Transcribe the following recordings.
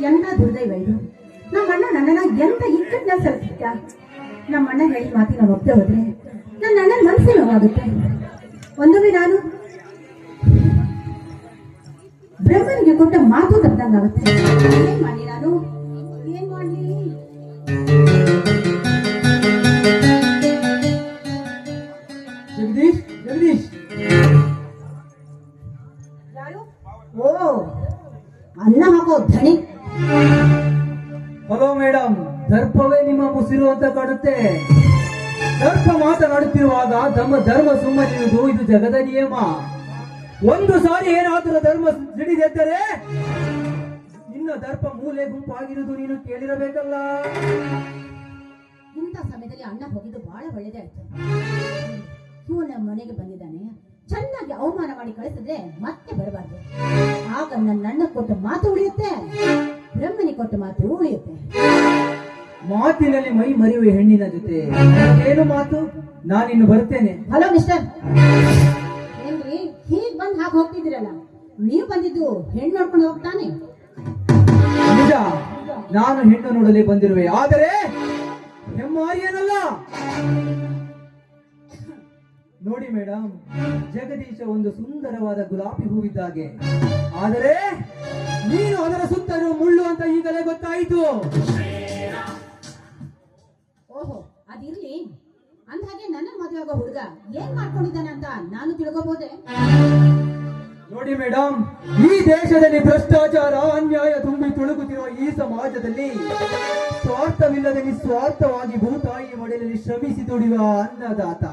ಎಂತ ದುರ್ದೈವ ಇದು. ನಮ್ಮಣ್ಣ ನನ್ನನ್ನ ಎಂತ ಇಕ್ಕಟ್ನ ಸಲ್ಸಿದ್ದ. ನಮ್ಮಣ್ಣ ಹೇಳಿದ ಮಾತಿ ನಾನು ಒಪ್ಪದೆ ಹೋದ್ರೆ ನನ್ನ ಅಣ್ಣನ ಮನಸ್ಸೇ ನೋವಾಗುತ್ತೆ. ಒಂದೊಮ್ಮೆ ನಾನು ಬ್ರಹ್ಮನಿಗೆ ಕೊಟ್ಟ ಮಾತು ತಪ್ಪದಂಗಾಗುತ್ತೆ. ಏನ್ ಮಾಡಿ ನಾನು ಏನ್ ಮಾಡ್ಲಿ? ಜಗದೀಶ್ ಜಗದೀಶ್ ಯಾರು? ಓ, ಅನ್ನ ಹಾಕೋ ಧಣಿ. ಹಲೋ ಮೇಡಮ್, ದರ್ಪವೇ ನಿಮ್ಮ ಮುಸಿರು ಅಂತ ಕಾಣುತ್ತೆ. ದರ್ಪ ಮಾತನಾಡುತ್ತಿರುವಾಗ ಧರ್ಮ ಸುಮ್ಮನಿರುವುದು ಇದು ಜಗದ ನಿಯಮ. ಒಂದು ಸಾರಿ ಏನಾದರೂ ಧರ್ಮ ಸಿಡಿದೆದ್ದರೆ ಇನ್ನು ದರ್ಪ ಮೂಲೆ ಗುಂಪಾಗಿರುವುದು ನೀನು ಕೇಳಿರಬೇಕಲ್ಲ. ಇಂಥ ಸಮಯದಲ್ಲಿ ಅಣ್ಣ ಹೋಗಿದ್ದು ಬಹಳ ಒಳ್ಳೇದೇ ಆಯ್ತು. ಇವು ನಮ್ಮ ಮನೆಗೆ ಬಂದಿದ್ದಾನೆ, ಚೆನ್ನಾಗಿ ಅವಮಾನ ಮಾಡಿ ಕಳಿಸಿದ್ರೆ ಮತ್ತೆ ಬರಬಾರ್ದು. ಆಗ ನನ್ನ ಅಣ್ಣ ಕೊಟ್ಟ ಮಾತು ಉಳಿಯುತ್ತೆ, ಬ್ರಹ್ಮನಿ ಕೊಟ್ಟ ಮಾತು ಉಳಿಯುತ್ತೆ. ಮಾತಿನಲ್ಲಿ ಮೈ ಮರೆಯುವ ಹೆಣ್ಣಿನ ಜೊತೆ ಏನು ಮಾತು? ನಾನಿನ್ನು ಬರ್ತೇನೆ. ಹಲೋ ಮಿಸ್ಟರ್, ಏನ್ರಿ ಹೀಗ್ ಬಂದ್ ಹಾಗೆ ಹೋಗ್ತಿದ್ದೀರಲ್ಲ? ನೀವು ಬಂದಿದ್ದು ಹೆಣ್ಣು ನೋಡ್ಕೊಂಡು ಹೋಗ್ತಾನೆ? ನಿಜ, ನಾನು ಹೆಣ್ಣು ನೋಡಲಿ ಬಂದಿರುವೆ, ಆದರೆ ಹೆಮ್ಮಾರಿಯನಲ್ಲ. ನೋಡಿ ಮೇಡಮ್, ಜಗದೀಶ ಒಂದು ಸುಂದರವಾದ ಗುಲಾಬಿ ಹೂವಿದ್ದಾಗೆ, ಆದರೆ ನೀನು ಅದರ ಸುತ್ತಲೂ ಮುಳ್ಳು ಅಂತ ಈಗಲೇ ಗೊತ್ತಾಯಿತು. ಓಹೋ, ಅದಿರ್ಲಿ. ಅಂದ್ಹಾಗೆ ನನ್ನ ಮದುವೆ ಆಗೋ ಹುಡುಗ ಏನ್ ಮಾಡ್ಕೊಂಡಿದ್ದಾನೆ ಅಂತ ನಾನು ತಿಳ್ಕೋಬಹುದೇ? ನೋಡಿ ಮೇಡಮ್, ಈ ದೇಶದಲ್ಲಿ ಭ್ರಷ್ಟಾಚಾರ ಅನ್ಯಾಯ ತುಂಬಿ ತುಳುಕುತ್ತಿರುವ ಈ ಸಮಾಜದಲ್ಲಿ ಸ್ವಾರ್ಥವಿಲ್ಲದೆ ನಿಸ್ವಾರ್ಥವಾಗಿ ಭೂತಾಯಿ ಮಡಿಲಲ್ಲಿ ಶ್ರಮಿಸಿ ದುಡಿಯುವ ಅನ್ನದಾತ.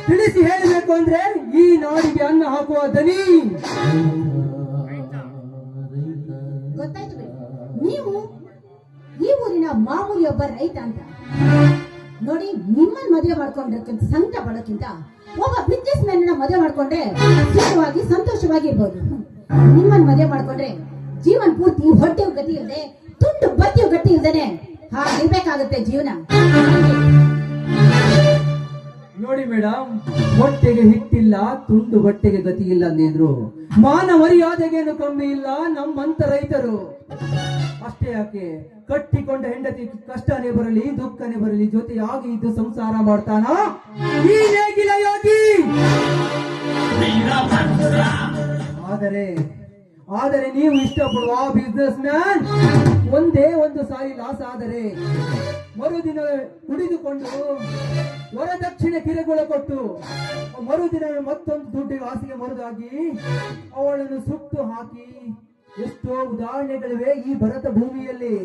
ತಿಳಿಸಿ ಹೇಳಬೇಕು ಅಂದ್ರೆ ಈ ನಾಡಿಗೆ ಅನ್ನ ಹಾಕುವ ದನಿ. ಗೊತ್ತಾಯ್ತು ಬಿಡಿ, ನೀವು ಈ ಊರಿನ ಮಾಮೂಲಿ ಒಬ್ಬ ರೈತ ಅಂತ. ನೋಡಿ, ನಿಮ್ಮನ್ನ ಮದುವೆ ಮಾಡ್ಕೊಂಡ್ರಕ್ಕಿಂತ ಸಂಕಟ ಪಡೋಕ್ಕಿಂತ ಒಬ್ಬ ಬಿಸ್ನೆಸ್ ಮ್ಯಾನ್ ಮದುವೆ ಮಾಡ್ಕೊಂಡ್ರೆ ಸುಖವಾಗಿ ಸಂತೋಷವಾಗಿ ಇರ್ಬೋದು. ನಿಮ್ಮನ್ನ ಮದುವೆ ಮಾಡ್ಕೊಂಡ್ರೆ ಜೀವನ ಪೂರ್ತಿ ಹೊಟ್ಟೆಯು ಗತಿ ಇಲ್ಲದೆ ತುಂಡು ಬತ್ತಿಯು ಗತಿ ಇಲ್ದೇನೆ ಹಾಗಿರ್ಬೇಕಾಗುತ್ತೆ ಜೀವನ. ನೋಡಿ ಮೇಡಮ್, ಹೊಟ್ಟೆಗೆ ಹಿಟ್ಟಿಲ್ಲ, ತುಂಡು ಬಟ್ಟೆಗೆ ಗತಿ ಇಲ್ಲ ಅಂದಿದ್ರು ಮಾನ ಮರ್ಯಾದೆಗೇನು ಕಮ್ಮಿ ಇಲ್ಲ ನಮ್ಮಂತ ರೈತರು. ಅಷ್ಟೇ ಯಾಕೆ, ಕಟ್ಟಿಕೊಂಡ ಹೆಂಡತಿ ಕಷ್ಟನೇ ಬರಲಿ ದುಃಖನೇ ಬರಲಿ ಜೊತೆಯಾಗಿ ಇದ್ದು ಸಂಸಾರ ಮಾಡ್ತಾನ ಈ ನೇಗಿಲ ಯೋಗಿ. ಆದರೆ ನೀವು ಇಷ್ಟಪಡುವ ಬಿಸ್ನೆಸ್ ಮ್ಯಾನ್ ಒಂದೇ ಒಂದು ಸಾರಿ ಲಾಸ್ ಆದರೆ ಮರುದಿನ ಕುಡಿದುಕೊಂಡು ವರದಕ್ಷಿಣೆ ಕಿರುಕುಳ ಕೊಟ್ಟು ಮರುದಿನ ಮತ್ತೊಂದು ದುಡ್ಡಿಗೆ ಆಸೆಗೆ ಮರುದಾಗಿ ಅವಳನ್ನು ಸುಟ್ಟು ಹಾಕಿ ಎಷ್ಟೋ ಉದಾಹರಣೆಗಳಿವೆ ಈ ಭರತ ಭೂಮಿಯಲ್ಲಿ.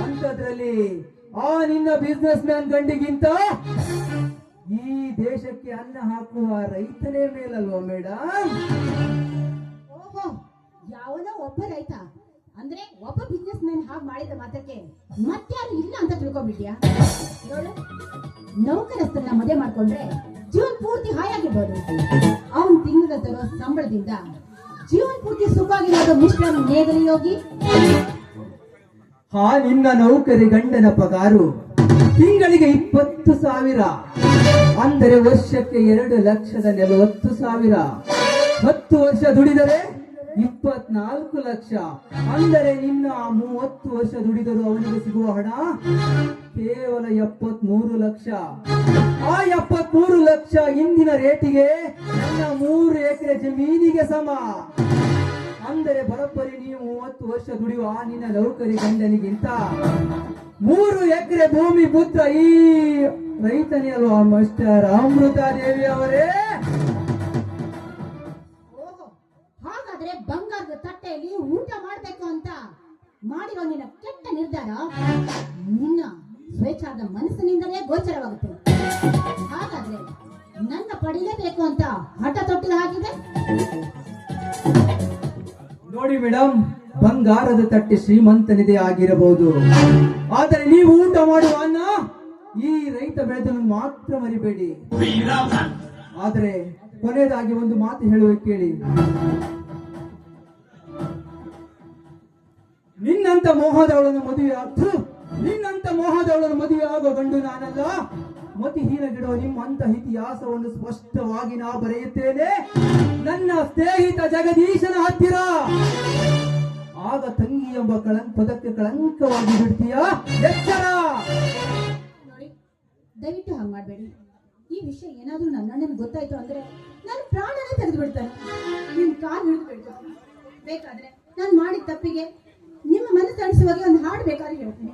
ಅಂಥದ್ರಲ್ಲಿ ಆ ನಿನ್ನ ಬಿಸ್ನೆಸ್ ಮ್ಯಾನ್ ಗಂಡಿಗಿಂತ ಈ ದೇಶಕ್ಕೆ ಅನ್ನ ಹಾಕುವ ರೈತನೇ ಮೇಲಲ್ವಾ ಮೇಡಮ್? ಓಹೋ, ಯಾವನೋ ಒಬ್ಬ ರೈತ ಅಂದ್ರೆ ಒಬ್ಬ ಬಿಸ್ನೆಸ್ ಮ್ಯಾನ್ ಹಾಗೆ ಮಾಡಿದ ಮಾತ್ರಕ್ಕೆ ಮತ್ತಾರು ಇಲ್ಲ ಅಂತ ತಿಳ್ಕೊಂಡ್ಬಿಟ್ಯಾ? ನೋಡು, ನೌಕರಸ್ಥರನ್ನ ಮದುವೆ ಮಾಡ್ಕೊಂಡ್ರೆ ಜೀವನ ಪೂರ್ತಿ ಹಾಯಾಗಿರ್ಬೋದು. ಅವನ್ ತಿಂಗಳ ತರೋ ಸಂಬಳದಿಂದ ಜೀವನ ಪೂರ್ತಿ ಸುಖವಾಗಿರೋದು ಮಿಸ್ಟರ್ ನೇಗಲಿ ಯೋಗಿ. ಹಾ, ನಿನ್ನ ನೌಕರಿ ಗಂಡನ ಪಗಾರು ತಿಂಗಳಿಗೆ 20,000, ಅಂದರೆ ವರ್ಷಕ್ಕೆ 2,40,40,000. 10 ವರ್ಷ ದುಡಿದರೆ 24 ಲಕ್ಷ, ಅಂದರೆ ನಿನ್ನ 30 ವರ್ಷ ದುಡಿದರೂ ಅವನಿಗೆ ಸಿಗುವ ಹಣ ಕೇವಲ 73 ಲಕ್ಷ. ಆ 73 ಲಕ್ಷ ಇಂದಿನ ರೇಟಿಗೆ ನನ್ನ 3 ಎಕರೆ ಜಮೀನಿಗೆ ಸಮ. ಅಂದರೆ ಬರೋಬ್ಬರಿ ನೀವು 30 ವರ್ಷ ದುಡಿಯುವ ನಿನ್ನ ನೌಕರಿ ಗಂಡನಿಗಿಂತ 3 ಎಕರೆ ಭೂಮಿ ಪುತ್ರ ಈ ರೈತನೇ ಅಲ್ವಾ ಮಿಸ್ಟರ್ ಅಮೃತಾದೇವಿ ಅವರೇ? ಹಾಗಾದ್ರೆ ಬಂಗಾರದ ತಟ್ಟೆಯಲ್ಲಿ ಊಟ ಮಾಡ್ಬೇಕು ಅಂತ ಮಾಡಿರೋ ನಿನ್ನ ಕೆಟ್ಟ ನಿರ್ಧಾರ ನಿನ್ನ ಸ್ವೇಚ್ಛಾದ ಮನಸ್ಸಿನಿಂದಲೇ ಗೋಚರವಾಗುತ್ತೆ. ಹಾಗಾದ್ರೆ ನನ್ನ ಪಡಿಲೇಬೇಕು ಅಂತ ಹಠ ತೊಟ್ಟಿದ ಹಾಗಿದೆ. ನೋಡಿ ಮೇಡಮ್, ಬಂಗಾರದ ತಟ್ಟೆ ಶ್ರೀಮಂತನಿದೆ ಆಗಿರಬಹುದು, ಆದರೆ ನೀವು ಊಟ ಮಾಡುವ ಅನ್ನ ಈ ರೈತ ಬೆಳೆದನ್ನು ಮಾತ್ರ ಮರಿಬೇಡಿ. ಆದರೆ ಕೊನೆಯದಾಗಿ ಒಂದು ಮಾತು ಹೇಳುವ ಕೇಳಿ. ನಿನ್ನಂತ ಮೋಹದವಳನ್ನು ಮದುವೆ ಆಗೋ ಗಂಡು ನಾನಲ್ಲ. ಮತಿಹೀನಗಿಡುವ ನಿಮ್ಮಂತ ಇತಿಹಾಸವನ್ನು ಸ್ಪಷ್ಟವಾಗಿ ನಾ ಬರೆಯುತ್ತೇನೆ ನನ್ನ ಸ್ನೇಹಿತ ಜಗದೀಶನ ಹತ್ತಿರ. ತಂಗಿ ಎಂಬ ಪದಕ್ಕೆ ಕಳಂಕವಾಗಿ ಬಿಡ್ತೀಯಾ? ಎಚ್ಚರ! ನೋಡಿ, ದಯವಿಟ್ಟು ಹಾಗೆ ಮಾಡಬೇಡಿ. ಈ ವಿಷಯ ಏನಾದ್ರೂ ನನ್ನ ಅಣ್ಣನಿಗೆ ಗೊತ್ತಾಯ್ತು ಅಂದ್ರೆ ನಾನು ಪ್ರಾಣನೇ ತೆಗೆದು ಬಿಡ್ತಾನೆ. ನಿಮ್ ಕಾಲು ಹಿಡಿದು ಬಿಡ್ತಾನೆ. ಬೇಕಾದ್ರೆ ನಾನು ಮಾಡಿದ ತಪ್ಪಿಗೆ ನಿಮ್ಮ ಮನಸ್ಸು ಅನಿಸುವಾಗ ಒಂದು ಹಾಡು ಬೇಕಾದ್ರೆ ಹೇಳ್ತೀನಿ.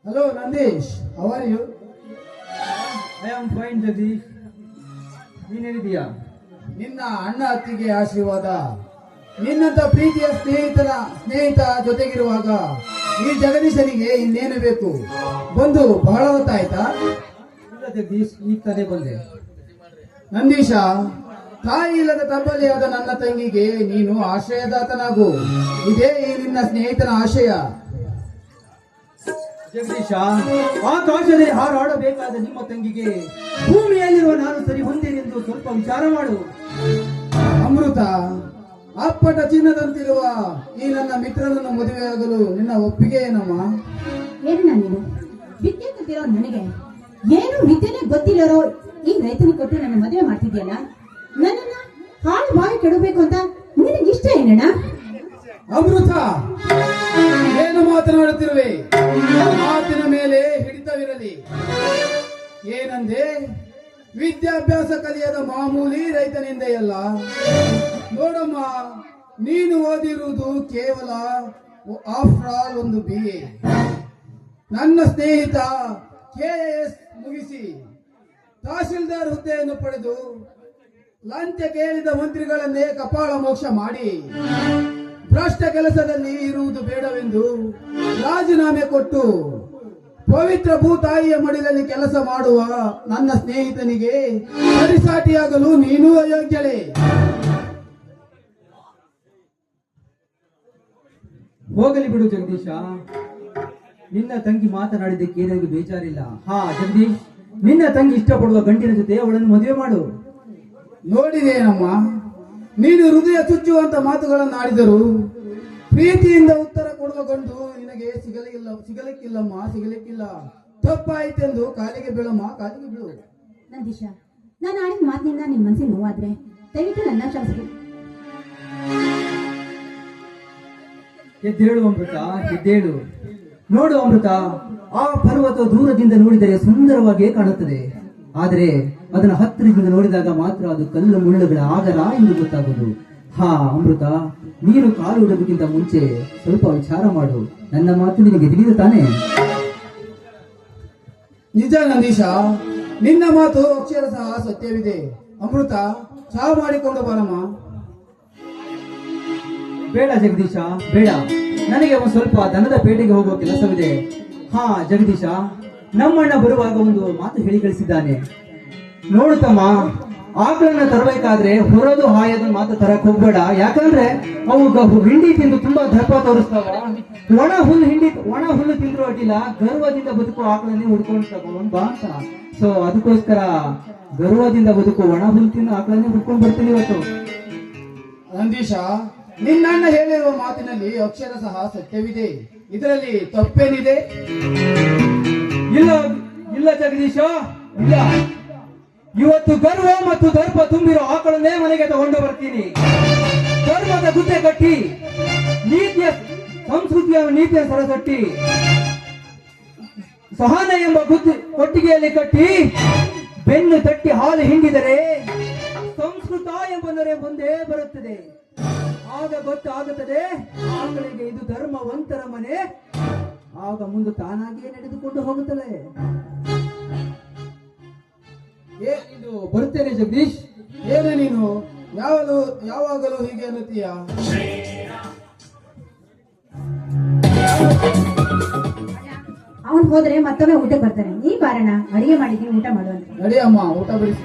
Hello Nandesh, how are you? I am fine Jagadish, ನೀನೇನಿದೀಯಾ? ನಿನ್ನ ಅಣ್ಣ ಅತ್ತಿಗೆ ಆಶೀರ್ವಾದ, ನಿನ್ನಂತ ಪ್ರೀತಿಯ ಸ್ನೇಹಿತ ಜೊತೆಗಿರುವಾಗ ಈ ಜಗದೀಶನಿಗೆ ಇನ್ನೇನು ಬೇಕು? ಬಂದು ಬಹಳ ಹೊತ್ತಾಯ್ತಾ? ಇಲ್ಲ ಜಗದೀಶ್, ಈಗ ತಾನೇ ಬಂದೆ. ನಂದೀಶ, ತಾಯಿ ಇಲ್ಲದ ತಬ್ಬಲಿಯಾದ ನನ್ನ ತಂಗಿಗೆ ನೀನು ಆಶ್ರಯದಾತನಾಗು. ಇದೇ ಈ ನಿನ್ನ ಸ್ನೇಹಿತನ ಆಶಯ. ಜಗದೀಶ, ಆಕಾಶದಲ್ಲಿ ಹಾರಾಡಬೇಕಾದ ನಿಮ್ಮ ತಂಗಿಗೆ ಭೂಮಿಯಲ್ಲಿರುವ ನಾನು ಸರಿ ಹೊಂದೇನೆಂದು ಸ್ವಲ್ಪ ವಿಚಾರ ಮಾಡು. ಅಮೃತ, ಅಪ್ಪಟ ಚಿನ್ನದಂತಿರುವ ಈ ನನ್ನ ಮಿತ್ರನನ್ನು ಮದುವೆಯಾಗಲು ನಿನ್ನ ಒಪ್ಪಿಗೆ ಏನಮ್ಮ? ಏನಣ್ಣ ನೀನು ವಿದ್ಯೆ ಕಲ್ತಿರೋ ನನಗೆ ಏನು ವಿದ್ಯೆನೇ ಗೊತ್ತಿಲ್ಲರೋ ಈ ರೈತನ ಕೊಟ್ಟು ನನ್ನ ಮದುವೆ ಮಾಡ್ತಿದ್ಯಲ್ಲ, ನನ್ನನ್ನ ಹಾಳು ಬಾಯಿ ಕೆಡಬೇಕು ಅಂತ ನಿನಗಿಷ್ಟ ಏನಣ್ಣ? ಅಮೃತ, ಏನು ಮಾತನಾಡುತ್ತಿರುವೆ? ಮಾತಿನ ಮೇಲೆ ಹಿಡಿತವಿರಲಿ. ಏನಂದೆ? ವಿದ್ಯಾಭ್ಯಾಸ ಕಲಿಯದ ಮಾಮೂಲಿ ರೈತನಿಂದೆಯಲ್ಲ. ನೋಡಮ್ಮ, ನೀನು ಓದಿರುವುದು ಕೇವಲ ಆಫ್ಟರ್ ಆಲ್ ಒಂದು BA. ನನ್ನ ಸ್ನೇಹಿತ KAS ಮುಗಿಸಿ ತಹಶೀಲ್ದಾರ್ ಹುದ್ದೆಯನ್ನು ಪಡೆದು ಲಂಚ ಕೇಳಿದ ಮಂತ್ರಿಗಳನ್ನೇ ಕಪಾಳ ಮೋಕ್ಷ ಮಾಡಿ ಭ್ರಷ್ಟ ಕೆಲಸದಲ್ಲಿ ಇರುವುದು ಬೇಡವೆಂದು ರಾಜೀನಾಮೆ ಕೊಟ್ಟು ಪವಿತ್ರ ಭೂತಾಯಿಯ ಮಡಿಲಲ್ಲಿ ಕೆಲಸ ಮಾಡುವ ನನ್ನ ಸ್ನೇಹಿತನಿಗೆ ಸರಿಸಾಟಿಯಾಗಲು ನೀನೂ ಅಯೋಗ್ಯಳೆ. ಹೋಗಲಿ ಬಿಡು ಜಗದೀಶ, ನಿನ್ನ ತಂಗಿ ಮಾತನಾಡಿದ್ದಕ್ಕೆ ನನಗೆ ಬೇಜಾರಿಲ್ಲ. ಹಾ ಜಗದೀಶ್, ನಿನ್ನ ತಂಗಿ ಇಷ್ಟಪಡುವ ಗಂಡಿನ ಜೊತೆ ಅವಳನ್ನು ಮದುವೆ ಮಾಡು. ನೋಡಿದೇನಮ್ಮ, ನೀನು ಹೃದಯ ಚುಚ್ಚುವಂತ ಮಾತುಗಳನ್ನು ಆಡಿದರು ಪ್ರೀತಿಯಿಂದ ಉತ್ತರ ಕೊಡುವ ಗಂಡು ನಿನಗೆ ಸಿಗಲಿಕ್ಕಿಲ್ಲ. ತಪ್ಪಾಯಿತೆಂದು ಕಾಲಿಗೆ ಬೀಳಮ್ಮ, ಕಾಲಿಗೆ ಬೀಳು. ನಂದೀಶ, ನಾನು ಆಡಿದ ಮಾತಿನಿಂದ ನಿಮ್ ಮನಸ್ಸಿಗೆ ನೋವಾದ್ರೆ ದಯವಿಟ್ಟು ನನ್ನ ಕ್ಷಮಿಸಿ. ಎದ್ದೇಳು ಅಮೃತ, ಎದ್ದೇಳು. ನೋಡು ಅಮೃತ, ಆ ಪರ್ವತ ದೂರದಿಂದ ನೋಡಿದರೆ ಸುಂದರವಾಗಿಯೇ ಕಾಣುತ್ತದೆ. ಆದರೆ ಅದನ್ನು ಹತ್ತಿರದಿಂದ ನೋಡಿದಾಗ ಮಾತ್ರ ಅದು ಕಲ್ಲು ಮುಳ್ಳುಗಳ ಆಗರ ಎಂದು ಗೊತ್ತಾಗುವುದು. ಹಾ ಅಮೃತ, ನೀನು ಕಾಲು ಇಡುವುದಕ್ಕಿಂತ ಮುಂಚೆ ಸ್ವಲ್ಪ ವಿಚಾರ ಮಾಡು. ನನ್ನ ಮಾತು ನಿನಗೆ ತಿಳಿದು ತಾನೆ? ನಿಜ ನಂದೀಶ, ನಿನ್ನ ಮಾತು ಅಕ್ಷರ ಸಹ ಸತ್ಯವಿದೆ. ಅಮೃತ, ಚಹಾ ಮಾಡಿಕೊಂಡು ಬರಮ್ಮ. ಬೇಡ ಜಗದೀಶ, ಬೇಡ. ನನಗೆ ಒಂದು ಸ್ವಲ್ಪ ದನದ ಪೇಟೆಗೆ ಹೋಗುವ ಕೆಲಸವಿದೆ. ಹಾ ಜಗದೀಶ, ನಮ್ಮಣ್ಣ ಬರುವಾಗ ಒಂದು ಮಾತು ಹೇಳಿ ಕಳಿಸಿದ್ದಾನೆ. ನೋಡುತ್ತಮ್ಮ, ಆಕಳನ್ನ ತರಬೇಕಾದ್ರೆ ಹೊರದು ಹಾಯದ ಮಾತು ತರಕ್ ಹೋಗ್ಬೇಡ. ಯಾಕಂದ್ರೆ ಅವು ಹಿಂಡಿ ತಿಂದು ತುಂಬಾ ದರ್ಪ ತೋರಿಸ್ತಾವ. ಒಣ ಹುಲ್ಲು ತಿಂದ್ರು ಅಡ್ಡಿಲ್ಲ, ಗರ್ವದಿಂದ ಬದುಕು ಆಕಳನ್ನೇ ಹುಡ್ಕೊಂಡು ತಗೊಂಡ್ ಬಾ ಅಂತ. ಸೊ ಅದಕ್ಕೋಸ್ಕರ ಗರ್ವದಿಂದ ಬದುಕು ಒಣ ಹುಲ್ಲು ತಿಂದು ಆಕಳನ್ನೇ ಹುಡ್ಕೊಂಡು ಬರ್ತೀನಿ ಇವತ್ತು. ನಂದೀಶ, ನಿನ್ನಣ್ಣ ಹೇಳಿರುವ ಮಾತಿನಲ್ಲಿ ಅಕ್ಷರ ಸಹ ಸತ್ಯವಿದೆ. ಇದರಲ್ಲಿ ತಪ್ಪೇನಿದೆ? ಇಲ್ಲ ಇಲ್ಲ ಜಗದೀಶ, ಇಲ್ಲ. ಇವತ್ತು ಗರ್ವ ಮತ್ತು ದರ್ಪ ತುಂಬಿರೋ ಆಕಳನ್ನೇ ಮನೆಗೆ ತಗೊಂಡು ಬರ್ತೀನಿ. ಧರ್ಮದ ಗುದ್ದೆ ಕಟ್ಟಿ, ನೀತಿಯ ಸಂಸ್ಕೃತಿಯ ನೀತಿಯ ಸರಸಟ್ಟಿ, ಸಹನೆ ಎಂಬ ಕೊಟ್ಟಿಗೆಯಲ್ಲಿ ಕಟ್ಟಿ ಬೆನ್ನು ತಟ್ಟಿ ಹಾಲು ಹಿಂಡಿದರೆ ಸಂಸ್ಕೃತ ಎಂಬ ನೊರೆ ಮುಂದೆ ಬರುತ್ತದೆ. ಆಗ ಗೊತ್ತಾಗುತ್ತದೆ ಆಕಳಿಗೆ ಇದು ಧರ್ಮವಂತರ ಮನೆ. ಆಗ ಮುಂದೆ ತಾನಾಗಿಯೇ ನಡೆದುಕೊಂಡು ಹೋಗುತ್ತಲೇ. ಇದು ಬರುತ್ತೇನೆ ಜಗದೀಶ್. ಏನ ನೀನು ಯಾವಾಗಲೂ ಹೀಗೆ ಅನ್ನುತ್ತೀಯ? ಅವನ್ ಹೋದ್ರೆ ಮತ್ತೊಮ್ಮೆ ಊಟಕ್ಕೆ ಬರ್ತಾನೆ. ಈ ಕಾರಣ ಅಡಿಗೆ ಮಾಡಿದ್ದೀನಿ, ಊಟ ಮಾಡುವಂತ. ನಡಿಯಮ್ಮ, ಊಟ ಬಡಿಸಿ.